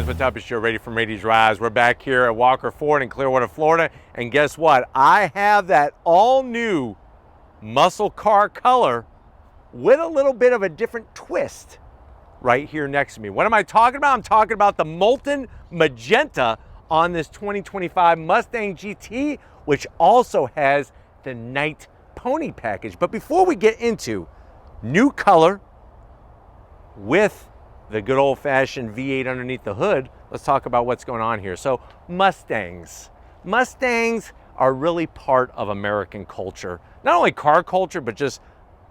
fans, what's up? It's Joe Ready from Rady's Rise. We're back here at Walker Ford in Clearwater, Florida. And guess what? I have that all new muscle car color with a little bit of a different twist right here next to me. What am I talking about? I'm talking about the Molten Magenta on this 2025 Mustang GT, which also has the Nite Pony package. But before we get into new color with the good old-fashioned V8 underneath the hood, let's talk about what's going on here. So Mustangs are really part of American culture. Not only car culture, but just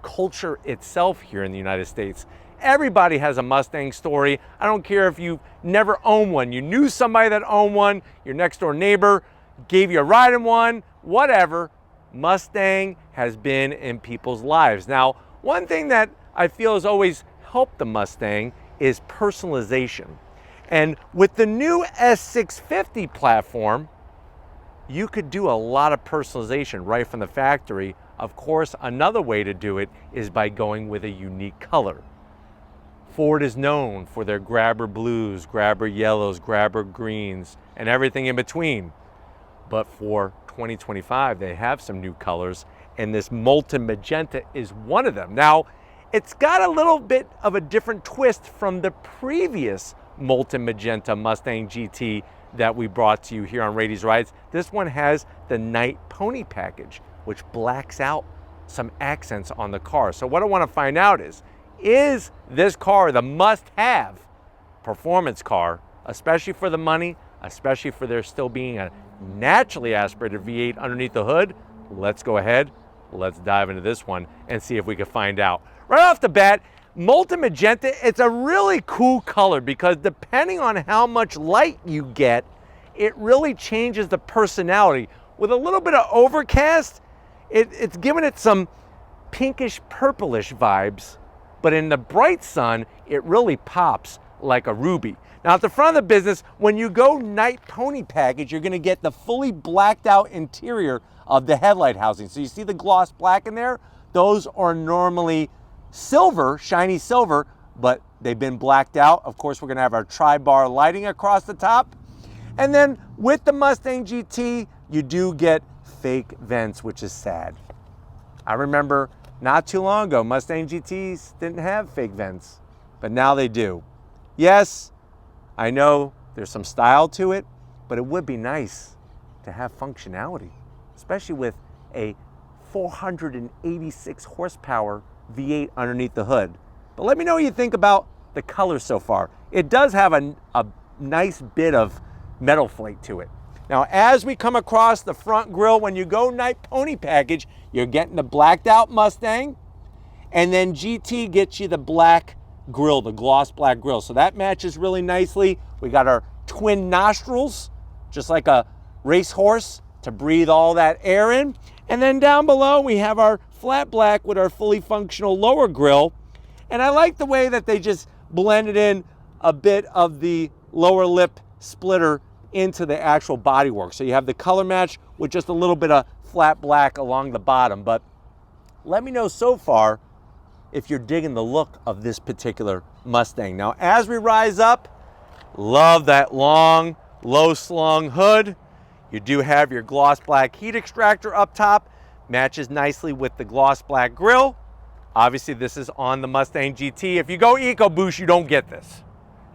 culture itself here in the United States. Everybody has a Mustang story. I don't care if you never owned one. You knew somebody that owned one, your next door neighbor gave you a ride in one, whatever. Mustang has been in people's lives. Now, one thing that I feel has always helped the Mustang is personalization. And with the new S650 platform, you could do a lot of personalization right from the factory. Of course, another way to do it is by going with a unique color. Ford is known for their grabber blues, grabber yellows, grabber greens, and everything in between. But for 2025, they have some new colors, and this Molten Magenta is one of them. Now, it's got a little bit of a different twist from the previous Molten Magenta Mustang GT that we brought to you here on Rady's Rides. This one has the Nite Pony package, which blacks out some accents on the car. So what I want to find out is this car the must-have performance car, especially for the money, especially for there still being a naturally aspirated V8 underneath the hood? Let's go ahead, let's dive into this one and see if we can find out. Right off the bat, Molten Magenta, it's a really cool color because depending on how much light you get, it really changes the personality. With a little bit of overcast, it's giving it some pinkish purplish vibes, but in the bright sun, it really pops like a ruby. Now at the front of the business, when you go Nite Pony package, you're gonna get the fully blacked out interior of the headlight housing. So you see the gloss black in there? Those are normally silver, shiny silver, but they've been blacked out. Of course, we're gonna have our tri-bar lighting across the top. And then with the Mustang GT, you do get fake vents, which is sad. I remember not too long ago, Mustang GTs didn't have fake vents, but now they do. Yes, I know there's some style to it, but it would be nice to have functionality, especially with a 486 horsepower V8 underneath the hood. But let me know what you think about the color so far. It does have a nice bit of metal flake to it. Now, as we come across the front grille, when you go Nite Pony package, you're getting the blacked out Mustang, and then GT gets you the black grille, the gloss black grille. So that matches really nicely. We got our twin nostrils, just like a racehorse, to breathe all that air in. And then down below, we have our flat black with our fully functional lower grille. And I like the way that they just blended in a bit of the lower lip splitter into the actual bodywork. So you have the color match with just a little bit of flat black along the bottom. But let me know so far if you're digging the look of this particular Mustang. Now, as we rise up, love that long, low slung hood. You do have your gloss black heat extractor up top, matches nicely with the gloss black grille. Obviously, this is on the Mustang GT. If you go EcoBoost, you don't get this,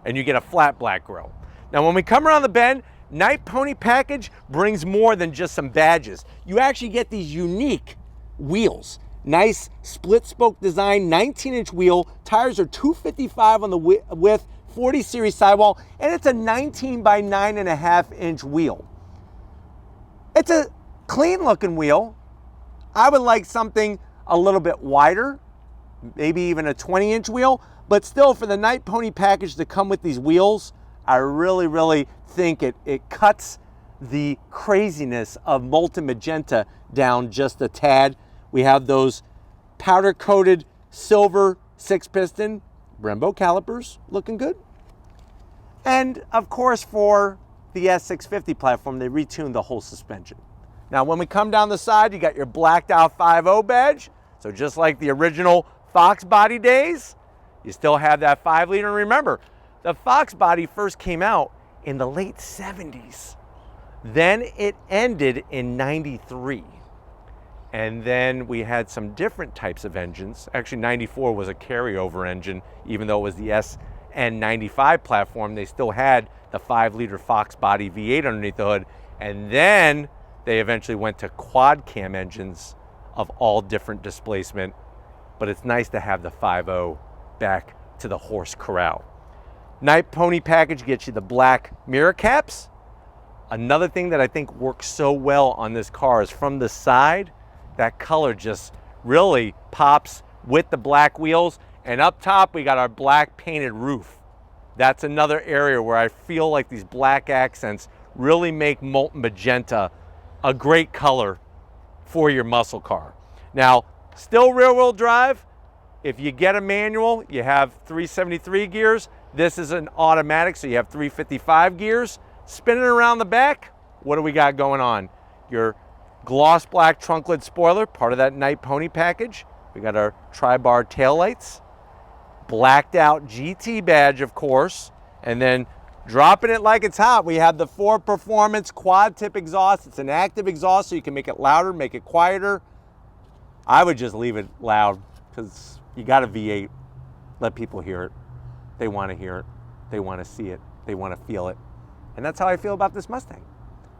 and you get a flat black grille. Now, when we come around the bend, Nite Pony package brings more than just some badges. You actually get these unique wheels. Nice split spoke design, 19-inch wheel. Tires are 255 on the width, 40 series sidewall, and it's a 19 by 9.5-inch wheel. It's a clean looking wheel. I would like something a little bit wider, maybe even a 20-inch wheel, but still for the Nite Pony package to come with these wheels, I really think it cuts the craziness of Molten Magenta down just a tad. We have those powder coated silver 6-piston Brembo calipers looking good. And of course, for the S650 platform, they retuned the whole suspension. Now, when we come down the side, you got your blacked out 5.0 badge. So just like the original Fox body days, you still have that 5 liter. And remember, The Fox body first came out in the late 70s. Then it ended in 93. And then we had some different types of engines. Actually, 94 was a carryover engine, even though it was the SN95 platform. They still had the 5-liter Fox body V8 underneath the hood. And then they eventually went to quad cam engines of all different displacement. But it's nice to have the 5.0 back to the horse corral. Nite Pony Pkg gets you the black mirror caps. Another thing that I think works so well on this car is from the side, that color just really pops with the black wheels. And up top, we got our black painted roof. That's another area where I feel like these black accents really make Molten Magenta a great color for your muscle car. Now, still rear-wheel drive. If you get a manual, you have 373 gears. This is an automatic, so you have 355 gears. Spinning around the back, what do we got going on? Your gloss black trunk lid spoiler, part of that Nite Pony package. We got our tri-bar taillights, blacked out GT badge, of course, and then dropping it like it's hot, we have the Ford Performance quad tip exhaust. It's an active exhaust, so you can make it louder, make it quieter. I would just leave it loud because you got a V8. Let people hear it. They want to hear it. They want to see it. They want to feel it. And that's how I feel about this Mustang.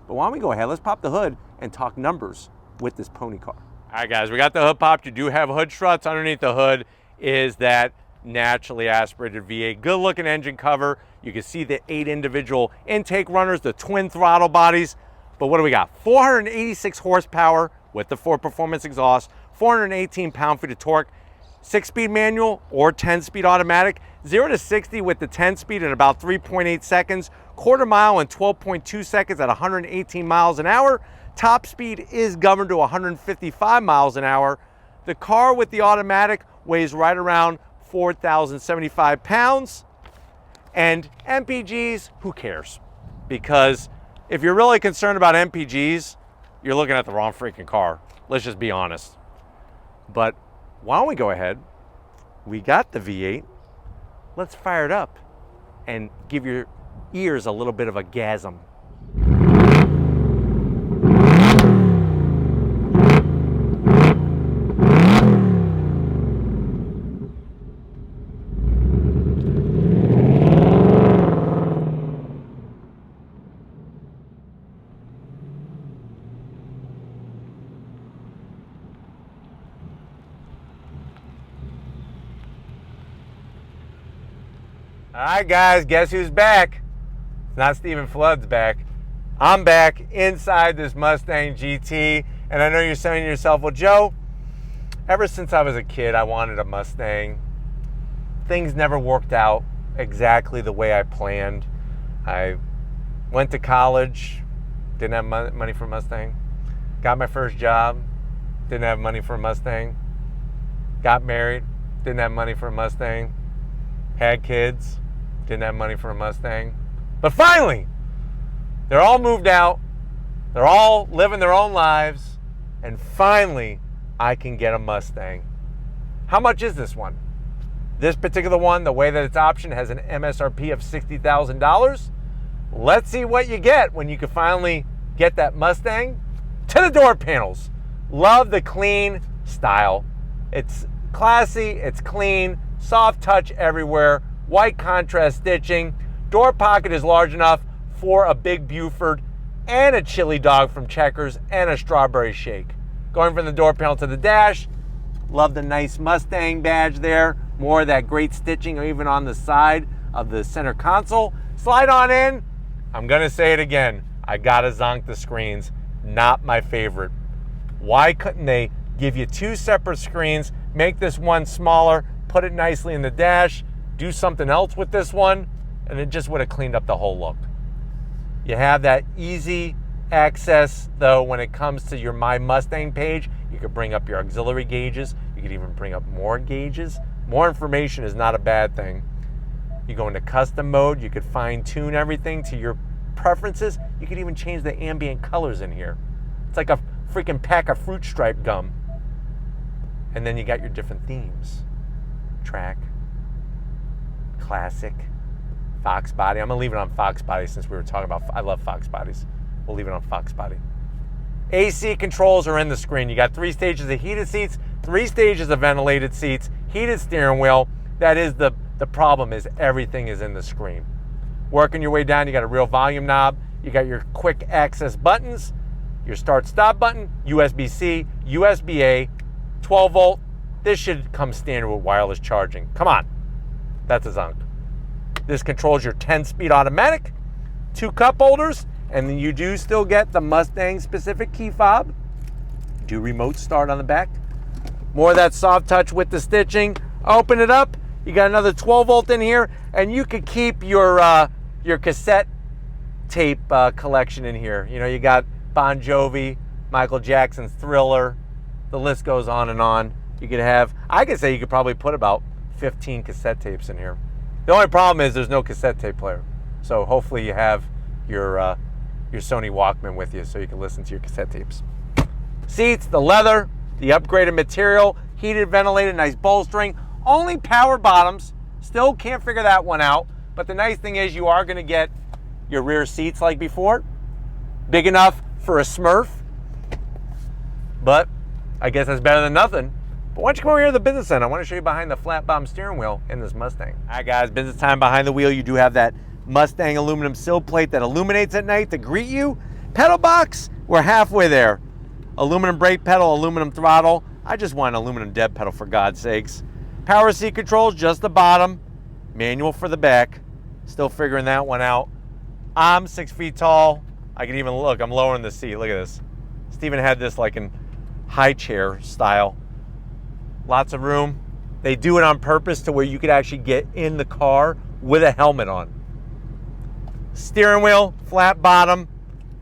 But why don't we go ahead, let's pop the hood and talk numbers with this pony car. All right, guys, we got the hood popped. You do have hood struts. Underneath the hood is that naturally aspirated V8. Good looking engine cover. You can see the 8 individual intake runners, the twin throttle bodies. But what do we got? 486 horsepower with the Ford Performance exhaust, 418 pound-feet of torque, 6-speed manual or 10-speed automatic, 0 to 60 with the 10-speed in about 3.8 seconds, quarter mile in 12.2 seconds at 118 miles an hour. Top speed is governed to 155 miles an hour. The car with the automatic weighs right around 4,075 pounds. And MPGs, who cares? Because if you're really concerned about MPGs, you're looking at the wrong freaking car. Let's just be honest. But why don't we go ahead? We got the V8. Let's fire it up and give your ears a little bit of a gasm. All right, guys, guess who's back? It's not Stephen Flood's back. I'm back inside this Mustang GT, and I know you're saying to yourself, well, Joe, ever since I was a kid, I wanted a Mustang. Things never worked out exactly the way I planned. I went to college, didn't have money for a Mustang. Got my first job, didn't have money for a Mustang. Got married, didn't have money for a Mustang. Had kids, didn't have money for a Mustang. But finally, they're all moved out. They're all living their own lives. And finally, I can get a Mustang. How much is this one? This particular one, the way that it's optioned, has an MSRP of $60,000. Let's see what you get when you can finally get that Mustang. To the door panels. Love the clean style. It's classy, it's clean, soft touch everywhere, white contrast stitching. Door pocket is large enough for a big Buford and a chili dog from Checkers and a strawberry shake. Going from the door panel to the dash, love the nice Mustang badge there. More of that great stitching even on the side of the center console. Slide on in. I'm gonna say it again. I gotta zonk the screens. Not my favorite. Why couldn't they give you 2 separate screens, make this one smaller, put it nicely in the dash, do something else with this one, and it just would have cleaned up the whole look. You have that easy access, though, when it comes to your My Mustang page. You could bring up your auxiliary gauges. You could even bring up more gauges. More information is not a bad thing. You go into custom mode. You could fine-tune everything to your preferences. You could even change the ambient colors in here. It's like a freaking pack of fruit stripe gum. And then you got your different themes. Track, classic, Fox body. I'm gonna leave it on Fox body since we were talking about, I love Fox bodies. We'll leave it on Fox body. AC controls are in the screen. You got 3 stages of heated seats, 3 stages of ventilated seats, heated steering wheel. That is the problem, is everything is in the screen. Working your way down, you got a real volume knob. You got your quick access buttons, your start stop button, USB-C, USB-A, 12 volt. This should come standard with wireless charging. Come on, that's a zonk. This controls your 10-speed automatic, 2 cup holders, and then you do still get the Mustang specific key fob. Do remote start on the back. More of that soft touch with the stitching. Open it up, you got another 12 volt in here, and you could keep your cassette tape collection in here. You know, you got Bon Jovi, Michael Jackson's Thriller, the list goes on and on. You could have, I could say you could probably put about 15 cassette tapes in here. The only problem is there's no cassette tape player. So hopefully you have your Sony Walkman with you so you can listen to your cassette tapes. Seats, the leather, the upgraded material, heated, ventilated, nice bolstering. Only power bottoms. Still can't figure that one out. But the nice thing is you are going to get your rear seats like before. Big enough for a Smurf. But I guess that's better than nothing. But why don't you come over here to the business center? I want to show you behind the flat bottom steering wheel in this Mustang. All right, guys, business time behind the wheel. You do have that Mustang aluminum sill plate that illuminates at night to greet you. Pedal box, we're halfway there. Aluminum brake pedal, aluminum throttle. I just want an aluminum dead pedal, for God's sakes. Power seat controls, just the bottom. Manual for the back. Still figuring that one out. I'm 6 feet tall. I can even look, I'm lowering the seat. Look at this. Steven had this like in high chair style. Lots of room. They do it on purpose to where you could actually get in the car with a helmet on. Steering wheel, flat bottom,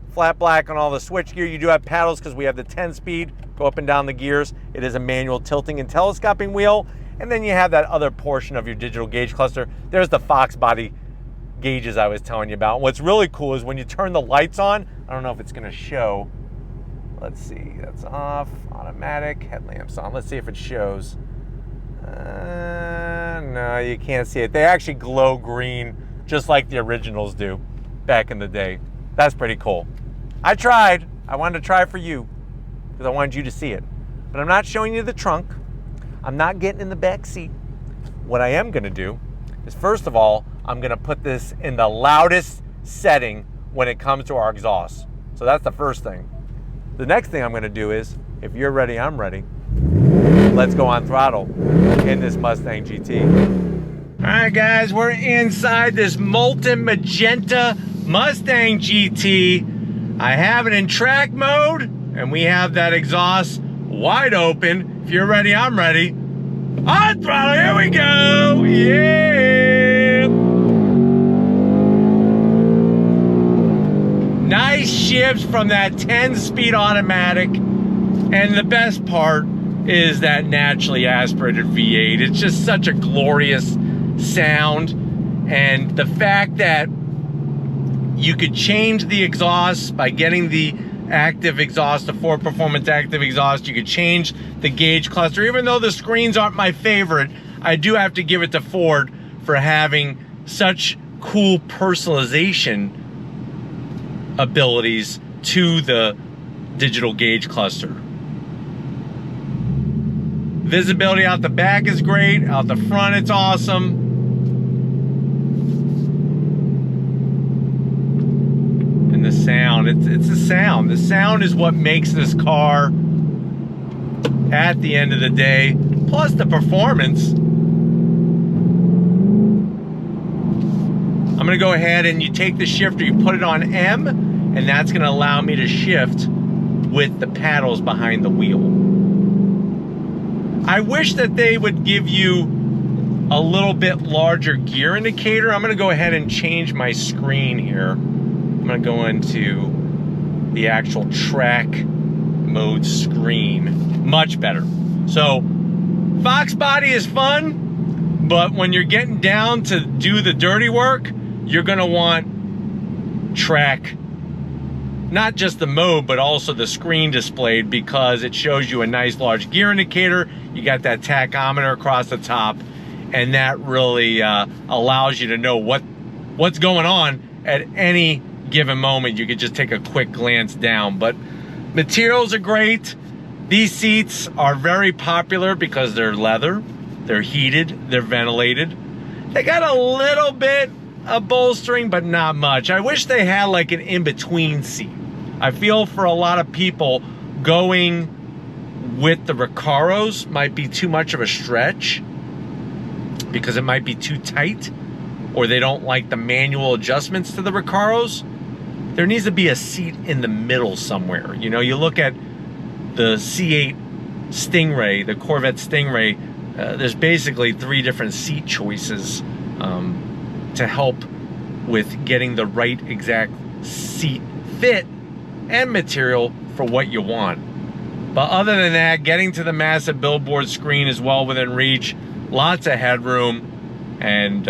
flat black on all the switch gear. You do have paddles because we have the 10-speed, go up and down the gears. It is a manual tilting and telescoping wheel. And then you have that other portion of your digital gauge cluster. There's the Fox body gauges I was telling you about. What's really cool is when you turn the lights on, I don't know if it's gonna show. Let's see, that's off, automatic, headlamps on. Let's see if it shows. No, you can't see it. They actually glow green, just like the originals do back in the day. That's pretty cool. I tried. I wanted to try for you because I wanted you to see it. But I'm not showing you the trunk. I'm not getting in the back seat. What I am gonna do is, first of all, I'm gonna put this in the loudest setting when it comes to our exhaust. So that's the first thing. The next thing I'm gonna do is, if you're ready, I'm ready. Let's go on throttle in this Mustang GT. All right, guys, we're inside this Molten Magenta Mustang GT. I have it in track mode, and we have that exhaust wide open. If you're ready, I'm ready. On throttle, here we go, yeah! Nice shifts from that 10-speed automatic, and the best part is that naturally aspirated V8. It's just such a glorious sound, and the fact that you could change the exhaust by getting the active exhaust, the Ford Performance active exhaust. You could change the gauge cluster. Even though the screens aren't my favorite, I do have to give it to Ford for having such cool personalization abilities to the digital gauge cluster. Visibility out the back is great. Out the front, it's awesome. And the sound, it's the sound. The sound is what makes this car, at the end of the day, plus the performance. I'm gonna go ahead and you take the shifter, you put it on M, and that's gonna allow me to shift with the paddles behind the wheel. I wish that they would give you a little bit larger gear indicator. I'm gonna go ahead and change my screen here. I'm gonna go into the actual track mode screen. Much better. So, Fox body is fun, but when you're getting down to do the dirty work, you're gonna want track, not just the mode, but also the screen displayed, because it shows you a nice large gear indicator. You got that tachometer across the top, and that really allows you to know what what's going on at any given moment. You could just take a quick glance down. But materials are great. These seats are very popular because they're leather, they're heated, they're ventilated. They got a little bit of bolstering, but not much. I wish they had like an in-between seat. I feel for a lot of people going with the Recaros might be too much of a stretch because it might be too tight, or they don't like the manual adjustments to the Recaros. There needs to be a seat in the middle somewhere. You know, you look at the C8 Stingray, the Corvette Stingray, there's basically 3 different seat choices to help with getting the right exact seat fit and material for what you want. But other than that, getting to the massive billboard screen is well within reach. Lots of headroom, and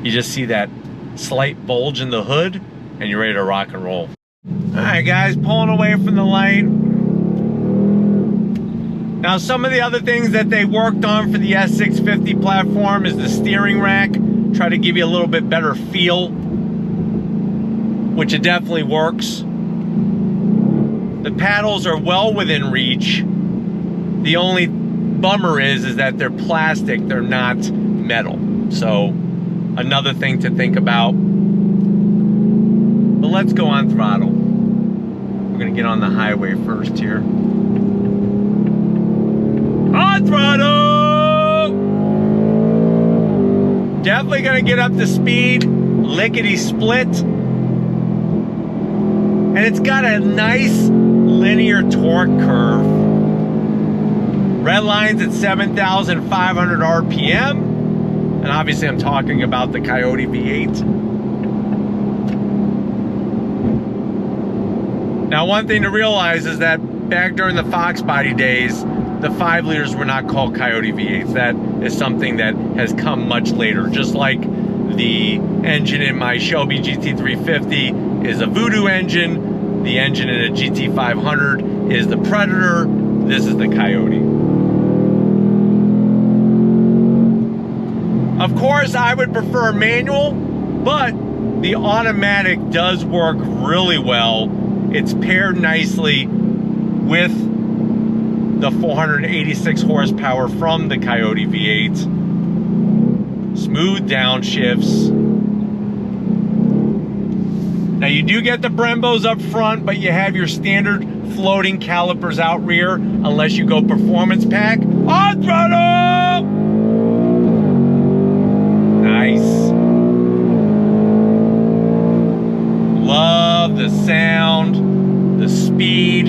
you just see that slight bulge in the hood, and you're ready to rock and roll. All right, guys, pulling away from the light. Now, some of the other things that they worked on for the S650 platform is the steering rack. Try to give you a little bit better feel, which it definitely works. The paddles are well within reach. The only bummer is that they're plastic, they're not metal. So, another thing to think about. But let's go on throttle. We're gonna get on the highway first here. On throttle! Definitely gonna get up to speed, lickety split. And it's got a nice linear torque curve. Red line's at 7,500 RPM. And obviously I'm talking about the Coyote V8. Now, one thing to realize is that back during the Fox body days, the 5 liters were not called Coyote V8s. That is something that has come much later. Just like the engine in my Shelby GT350 is a Voodoo engine, the engine in a GT500 is the Predator, this is the Coyote. Of course, I would prefer manual, but the automatic does work really well. It's paired nicely with the 486 horsepower from the Coyote V8. Smooth downshifts. Now you do get the Brembos up front, but you have your standard floating calipers out rear, unless you go performance pack. On throttle! Nice. Love the sound, the speed,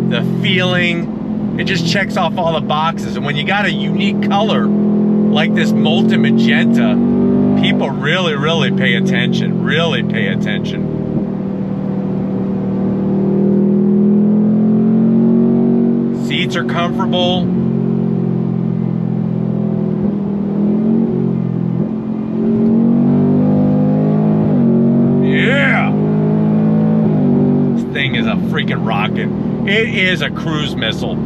the feeling. It just checks off all the boxes. And when you got a unique color like this Molten Magenta, people really, really pay attention. Really pay attention. Seats are comfortable. Yeah! This thing is a freaking rocket. It is a cruise missile.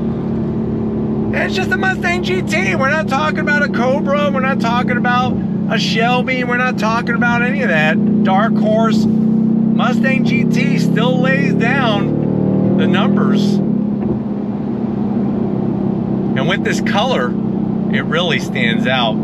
And it's just a Mustang GT. We're not talking about a Cobra. We're not talking about a Shelby. We're not talking about any of that. Dark Horse. Mustang GT still lays down the numbers. And with this color, it really stands out.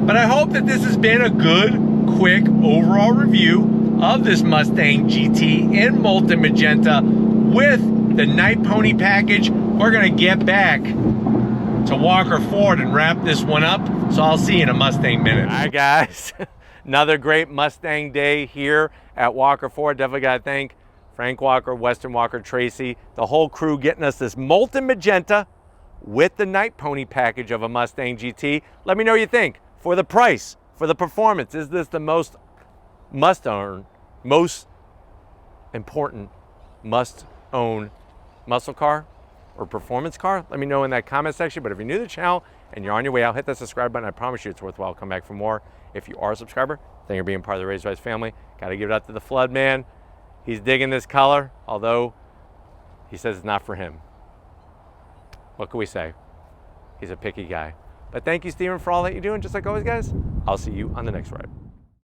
But I hope that this has been a good, quick overall review of this Mustang GT in Molten Magenta with the Nite Pony package. We're gonna get back to Walker Ford and wrap this one up. So I'll see you in a Mustang minute. All right, guys. Another great Mustang day here at Walker Ford. Definitely gotta thank Frank Walker, Weston Walker, Tracy, the whole crew getting us this Molten Magenta with the Nite Pony package of a Mustang GT. Let me know what you think. For the price, for the performance, is this the most important must-own muscle car or performance car? Let me know in that comment section. But if you're new to the channel and you're on your way out, hit that subscribe button. I promise you it's worthwhile. Come back for more. If you are a subscriber, then you're being part of the Raised Rice family. Got to give it up to the Flood man. He's digging this color, although he says it's not for him. What can we say? He's a picky guy. But thank you, Steven, for all that you're doing. Just like always, guys, I'll see you on the next ride.